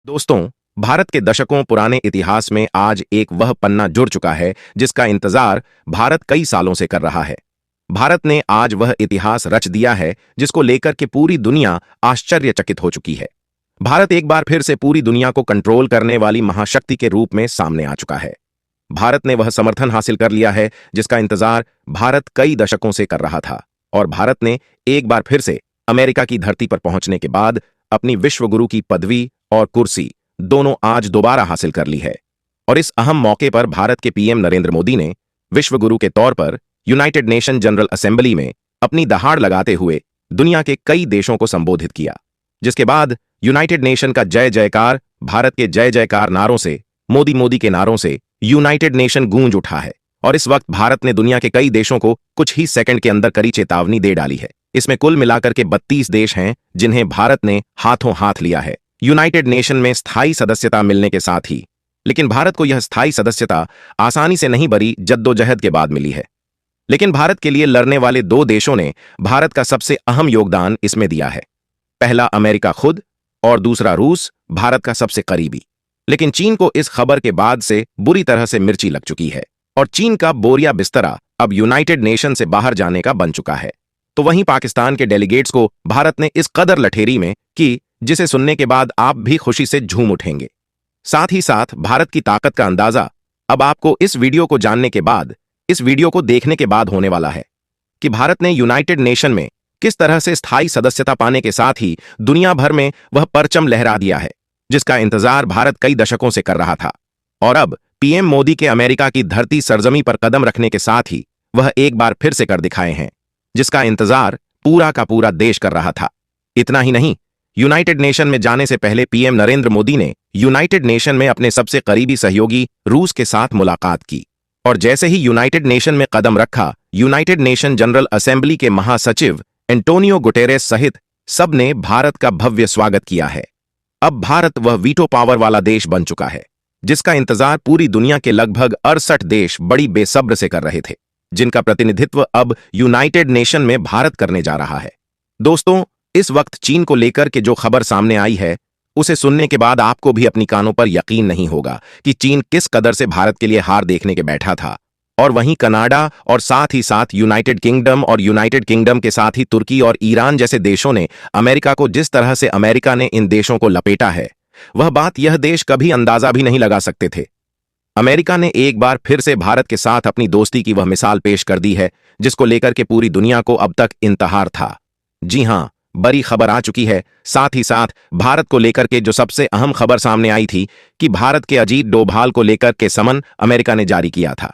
दोस्तों, भारत के दशकों पुराने इतिहास में आज एक वह पन्ना जुड़ चुका है जिसका इंतजार भारत कई सालों से कर रहा है। भारत ने आज वह इतिहास रच दिया है जिसको लेकर के पूरी दुनिया आश्चर्यचकित हो चुकी है। भारत एक बार फिर से पूरी दुनिया को कंट्रोल करने वाली महाशक्ति के रूप में सामने आ चुका है। भारत ने वह समर्थन हासिल कर लिया है जिसका इंतजार भारत कई दशकों से कर रहा था, और भारत ने एक बार फिर से अमेरिका की धरती पर पहुंचने के बाद अपनी विश्वगुरु की पदवी और कुर्सी दोनों आज दोबारा हासिल कर ली है। और इस अहम मौके पर भारत के पीएम नरेंद्र मोदी ने विश्वगुरु के तौर पर यूनाइटेड नेशन जनरल असेंबली में अपनी दहाड़ लगाते हुए दुनिया के कई देशों को संबोधित किया, जिसके बाद यूनाइटेड नेशन का जय जयकार, भारत के जय जयकार नारों से, मोदी मोदी के नारों से यूनाइटेड नेशन गूंज उठा है। और इस वक्त भारत ने दुनिया के कई देशों को कुछ ही सेकंड के अंदर कड़ी चेतावनी दे डाली है। इसमें कुल मिलाकर के 32 देश हैं जिन्हें भारत ने हाथों हाथ लिया है यूनाइटेड नेशन में स्थायी सदस्यता मिलने के साथ ही। लेकिन भारत को यह स्थायी सदस्यता आसानी से नहीं, बड़ी जद्दोजहद के बाद मिली है। लेकिन भारत के लिए लड़ने वाले दो देशों ने भारत का सबसे अहम योगदान इसमें दिया है। पहला अमेरिका खुद और दूसरा रूस, भारत का सबसे करीबी। लेकिन चीन को इस खबर के बाद से बुरी तरह से मिर्ची लग चुकी है और चीन का बोरिया बिस्तरा अब यूनाइटेड नेशन से बाहर जाने का बन चुका है। तो वहीं पाकिस्तान के डेलीगेट्स को भारत ने इस कदर लठेरी में कि जिसे सुनने के बाद आप भी खुशी से झूम उठेंगे। साथ ही साथ भारत की ताकत का अंदाजा अब आपको इस वीडियो को जानने के बाद, इस वीडियो को देखने के बाद होने वाला है कि भारत ने यूनाइटेड नेशन में किस तरह से स्थायी सदस्यता पाने के साथ ही दुनिया भर में वह परचम लहरा दिया है जिसका इंतजार भारत कई दशकों से कर रहा था। और अब पीएम मोदी के अमेरिका की धरती सरजमी पर कदम रखने के साथ ही वह एक बार फिर से कर दिखाए हैं जिसका इंतजार पूरा का पूरा देश कर रहा था। इतना ही नहीं, यूनाइटेड नेशन में जाने से पहले पीएम नरेंद्र मोदी ने यूनाइटेड नेशन में अपने सबसे करीबी सहयोगी रूस के साथ मुलाकात की। और जैसे ही यूनाइटेड नेशन में कदम रखा, यूनाइटेड नेशन जनरल असेंबली के महासचिव एंटोनियो गुटेरेस सहित सबने भारत का भव्य स्वागत किया है। अब भारत वह वीटो पावर वाला देश बन चुका है जिसका इंतजार पूरी दुनिया के लगभग 68 देश बड़ी बेसब्र से कर रहे थे, जिनका प्रतिनिधित्व अब यूनाइटेड नेशन में भारत करने जा रहा है। दोस्तों, इस वक्त चीन को लेकर के जो खबर सामने आई है उसे सुनने के बाद आपको भी अपनी कानों पर यकीन नहीं होगा कि चीन किस कदर से भारत के लिए हार देखने के बैठा था। और वहीं कनाडा और साथ ही साथ यूनाइटेड किंगडम और यूनाइटेड किंगडम के साथ ही तुर्की और ईरान जैसे देशों ने अमेरिका को, जिस तरह से अमेरिका ने इन देशों को लपेटा है, वह बात यह देश कभी अंदाजा भी नहीं लगा सकते थे। अमेरिका ने एक बार फिर से भारत के साथ अपनी दोस्ती की वह मिसाल पेश कर दी है जिसको लेकर के पूरी दुनिया को अब तक इंतजार था। जी हां, बड़ी खबर आ चुकी है। साथ ही साथ भारत को लेकर के जो सबसे अहम खबर सामने आई थी कि भारत के अजीत डोभाल को लेकर के समन अमेरिका ने जारी किया था,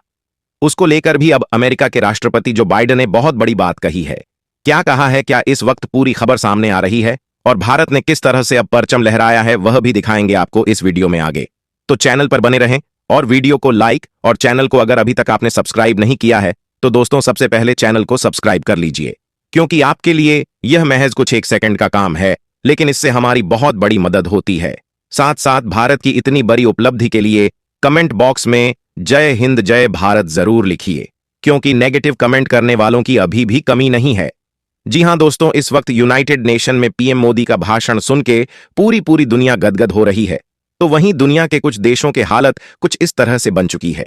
उसको लेकर भी अब अमेरिका के राष्ट्रपति जो बाइडेन ने बहुत बड़ी बात कही है। क्या कहा है, क्या इस वक्त पूरी खबर सामने आ रही है और भारत ने किस तरह से अब परचम लहराया है, वह भी दिखाएंगे आपको इस वीडियो में आगे। तो चैनल पर बने रहें और वीडियो को लाइक, और चैनल को अगर अभी तक आपने सब्सक्राइब नहीं किया है तो दोस्तों सबसे पहले चैनल को सब्सक्राइब कर लीजिए, क्योंकि आपके लिए यह महज कुछ एक सेकंड का काम है, लेकिन इससे हमारी बहुत बड़ी मदद होती है। साथ साथ भारत की इतनी बड़ी उपलब्धि के लिए कमेंट बॉक्स में जय हिंद जय भारत जरूर लिखिए, क्योंकि नेगेटिव कमेंट करने वालों की अभी भी कमी नहीं है। जी हां दोस्तों, इस वक्त यूनाइटेड नेशन में पीएम मोदी का भाषण सुन के पूरी दुनिया गदगद हो रही है। तो वहीं दुनिया के कुछ देशों की हालत कुछ इस तरह से बन चुकी है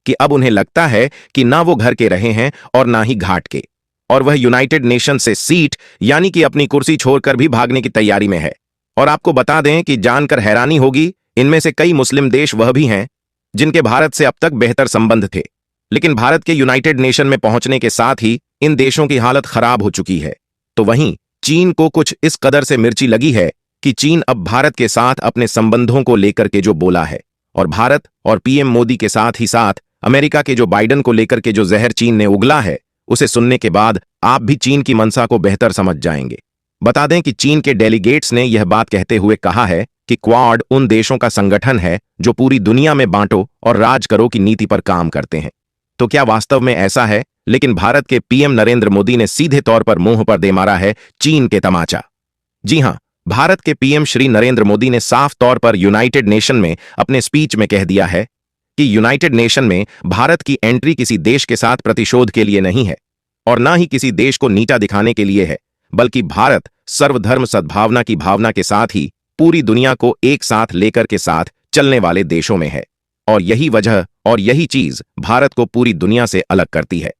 कि अब उन्हें लगता है कि ना वो घर के रहे हैं और ना ही घाट के, और वह यूनाइटेड नेशन से सीट यानी कि अपनी कुर्सी छोड़कर भी भागने की तैयारी में है। और आपको बता दें कि जानकर हैरानी होगी, इनमें से कई मुस्लिम देश वह भी हैं जिनके भारत से अब तक बेहतर संबंध थे, लेकिन भारत के यूनाइटेड नेशन में पहुंचने के साथ ही इन देशों की हालत खराब हो चुकी है। तो वहीं चीन को कुछ इस कदर से मिर्ची लगी है कि चीन अब भारत के साथ अपने संबंधों को लेकर के जो बोला है, और भारत और पीएम मोदी के साथ ही साथ अमेरिका के जो बाइडेन को लेकर के जो जहर चीन ने उगला है, उसे सुनने के बाद आप भी चीन की मंशा को बेहतर समझ जाएंगे। बता दें कि चीन के डेलीगेट्स ने यह बात कहते हुए कहा है कि क्वाड उन देशों का संगठन है जो पूरी दुनिया में बांटो और राज करो की नीति पर काम करते हैं। तो क्या वास्तव में ऐसा है? लेकिन भारत के पीएम नरेंद्र मोदी ने सीधे तौर पर मुंह पर दे मारा है चीन के तमाचा। जी हां, भारत के पीएम श्री नरेंद्र मोदी ने साफ तौर पर यूनाइटेड नेशन में अपने स्पीच में कह दिया है कि यूनाइटेड नेशन में भारत की एंट्री किसी देश के साथ प्रतिशोध के लिए नहीं है और ना ही किसी देश को नीचा दिखाने के लिए है, बल्कि भारत सर्वधर्म सद्भावना की भावना के साथ ही पूरी दुनिया को एक साथ लेकर के साथ चलने वाले देशों में है। और यही वजह और यही चीज भारत को पूरी दुनिया से अलग करती है।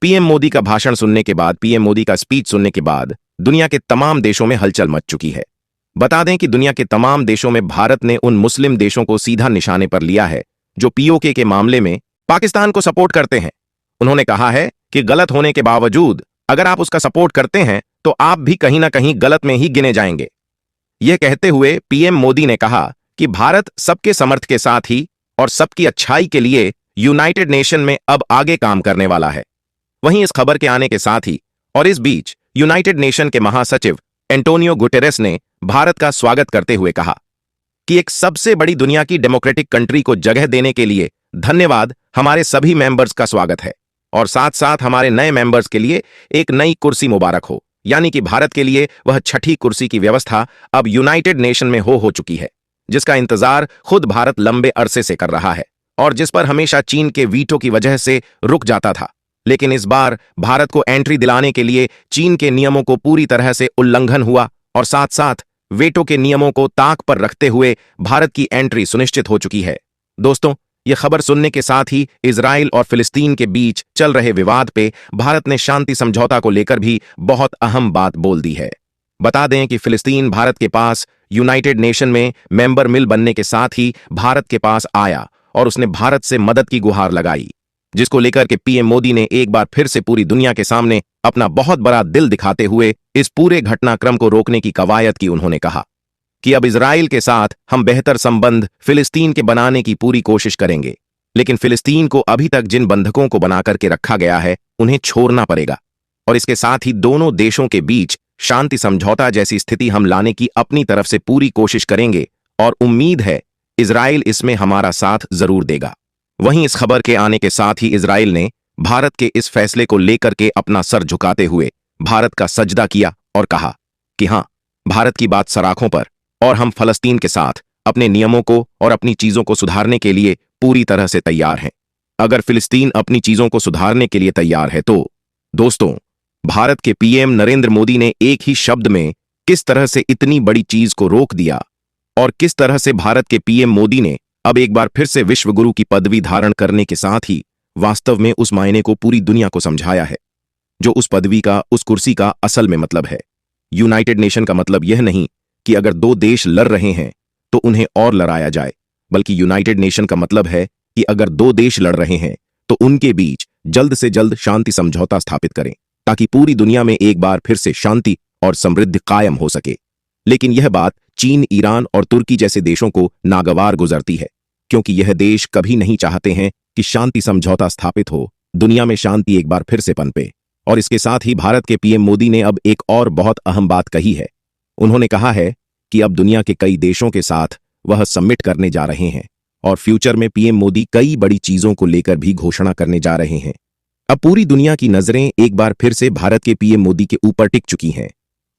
पीएम मोदी का भाषण सुनने के बाद, पीएम मोदी का स्पीच सुनने के बाद दुनिया के तमाम देशों में हलचल मच चुकी है। बता दें कि दुनिया के तमाम देशों में भारत ने उन मुस्लिम देशों को सीधा निशाने पर लिया है जो पीओके के मामले में पाकिस्तान को सपोर्ट करते हैं। उन्होंने कहा है कि गलत होने के बावजूद अगर आप उसका सपोर्ट करते हैं तो आप भी कहीं ना कहीं गलत में ही गिने जाएंगे। यह कहते हुए पीएम मोदी ने कहा कि भारत सबके समर्थ के साथ ही और सबकी अच्छाई के लिए यूनाइटेड नेशन में अब आगे काम करने वाला है। वहीं इस खबर के आने के साथ ही और इस बीच यूनाइटेड नेशन के महासचिव एंटोनियो गुटेरेस ने भारत का स्वागत करते हुए कहा कि एक सबसे बड़ी दुनिया की डेमोक्रेटिक कंट्री को जगह देने के लिए धन्यवाद। हमारे सभी मेंबर्स का स्वागत है और साथ साथ हमारे नए मेंबर्स के लिए एक नई कुर्सी मुबारक हो। यानी कि भारत के लिए वह छठी कुर्सी की व्यवस्था अब यूनाइटेड नेशन में हो चुकी है, जिसका इंतजार खुद भारत लंबे अरसे से कर रहा है और जिस पर हमेशा चीन के वीटो की वजह से रुक जाता था। लेकिन इस बार भारत को एंट्री दिलाने के लिए चीन के नियमों को पूरी तरह से उल्लंघन हुआ और साथ साथ वेटो के नियमों को ताक पर रखते हुए भारत की एंट्री सुनिश्चित हो चुकी है। दोस्तों, यह खबर सुनने के साथ ही इजराइल और फिलिस्तीन के बीच चल रहे विवाद पे भारत ने शांति समझौता को लेकर भी बहुत अहम बात बोल दी है। बता दें कि फिलिस्तीन भारत के पास यूनाइटेड नेशन में मेंबर मिल बनने के साथ ही भारत के पास आया और उसने भारत से मदद की गुहार लगाई, जिसको लेकर के पीएम मोदी ने एक बार फिर से पूरी दुनिया के सामने अपना बहुत बड़ा दिल दिखाते हुए इस पूरे घटनाक्रम को रोकने की कवायद की। उन्होंने कहा कि अब इजराइल के साथ हम बेहतर संबंध फिलिस्तीन के बनाने की पूरी कोशिश करेंगे, लेकिन फिलिस्तीन को अभी तक जिन बंधकों को बनाकर के रखा गया है उन्हें छोड़ना पड़ेगा और इसके साथ ही दोनों देशों के बीच शांति समझौता जैसी स्थिति हम लाने की अपनी तरफ से पूरी कोशिश करेंगे और उम्मीद है इजराइल इसमें हमारा साथ जरूर देगा। वहीं इस खबर के आने के साथ ही इजराइल ने भारत के इस फैसले को लेकर के अपना सर झुकाते हुए भारत का सजदा किया और कहा कि हां, भारत की बात सराखों पर और हम फलस्तीन के साथ अपने नियमों को और अपनी चीजों को सुधारने के लिए पूरी तरह से तैयार हैं। अगर फिलिस्तीन अपनी चीजों को सुधारने के लिए तैयार है तो दोस्तों, भारत के पीएम नरेंद्र मोदी ने एक ही शब्द में किस तरह से इतनी बड़ी चीज को रोक दिया और किस तरह से भारत के पीएम मोदी ने अब एक बार फिर से विश्वगुरु की पदवी धारण करने के साथ ही वास्तव में उस मायने को पूरी दुनिया को समझाया है जो उस पदवी का, उस कुर्सी का असल में मतलब है। यूनाइटेड नेशन का मतलब यह नहीं कि अगर दो देश लड़ रहे हैं तो उन्हें और लड़ाया जाए, बल्कि यूनाइटेड नेशन का मतलब है कि अगर दो देश लड़ रहे हैं तो उनके बीच जल्द से जल्द शांति समझौता स्थापित करें ताकि पूरी दुनिया में एक बार फिर से शांति और समृद्धि कायम हो सके। लेकिन यह बात चीन, ईरान और तुर्की जैसे देशों को नागवार गुजरती है, क्योंकि यह देश कभी नहीं चाहते हैं कि शांति समझौता स्थापित हो, दुनिया में शांति एक बार फिर से पनपे। और इसके साथ ही भारत के पीएम मोदी ने अब एक और बहुत अहम बात कही है। उन्होंने कहा है कि अब दुनिया के कई देशों के साथ वह समिट करने जा रहे हैं और फ्यूचर में पीएम मोदी कई बड़ी चीजों को लेकर भी घोषणा करने जा रहे हैं। अब पूरी दुनिया की नजरें एक बार फिर से भारत के पीएम मोदी के ऊपर टिक चुकी हैं,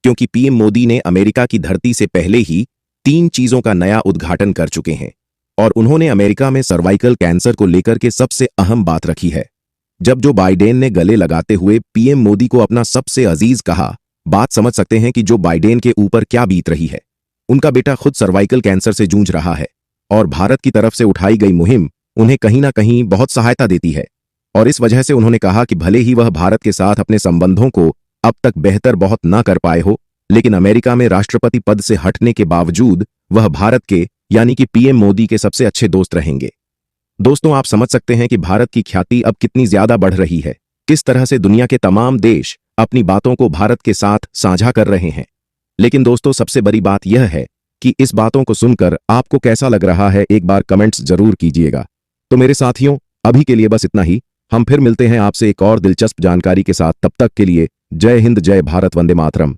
क्योंकि पीएम मोदी ने अमेरिका की धरती से पहले ही 3 चीजों का नया उद्घाटन कर चुके हैं और उन्होंने अमेरिका में सर्वाइकल कैंसर को लेकर के सबसे अहम बात रखी है। जब जो बाइडेन ने गले लगाते हुए पीएम मोदी को अपना सबसे अजीज कहा, बात समझ सकते हैं कि जो बाइडेन के ऊपर क्या बीत रही है। उनका बेटा खुद सर्वाइकल कैंसर से जूझ रहा है और भारत की तरफ से उठाई गई मुहिम उन्हें कहीं ना कहीं बहुत सहायता देती है और इस वजह से उन्होंने कहा कि भले ही वह भारत के साथ अपने संबंधों को अब तक बेहतर बहुत ना कर पाए हो, लेकिन अमेरिका में राष्ट्रपति पद से हटने के बावजूद वह भारत के यानी कि पीएम मोदी के सबसे अच्छे दोस्त रहेंगे। दोस्तों, आप समझ सकते हैं कि भारत की ख्याति अब कितनी ज्यादा बढ़ रही है, किस तरह से दुनिया के तमाम देश अपनी बातों को भारत के साथ साझा कर रहे हैं। लेकिन दोस्तों, सबसे बड़ी बात यह है कि इस बातों को सुनकर आपको कैसा लग रहा है, एक बार कमेंट्स जरूर कीजिएगा। तो मेरे साथियों, अभी के लिए बस इतना ही। हम फिर मिलते हैं आपसे एक और दिलचस्प जानकारी के साथ। तब तक के लिए जय हिंद, जय भारत, वंदे मातरम।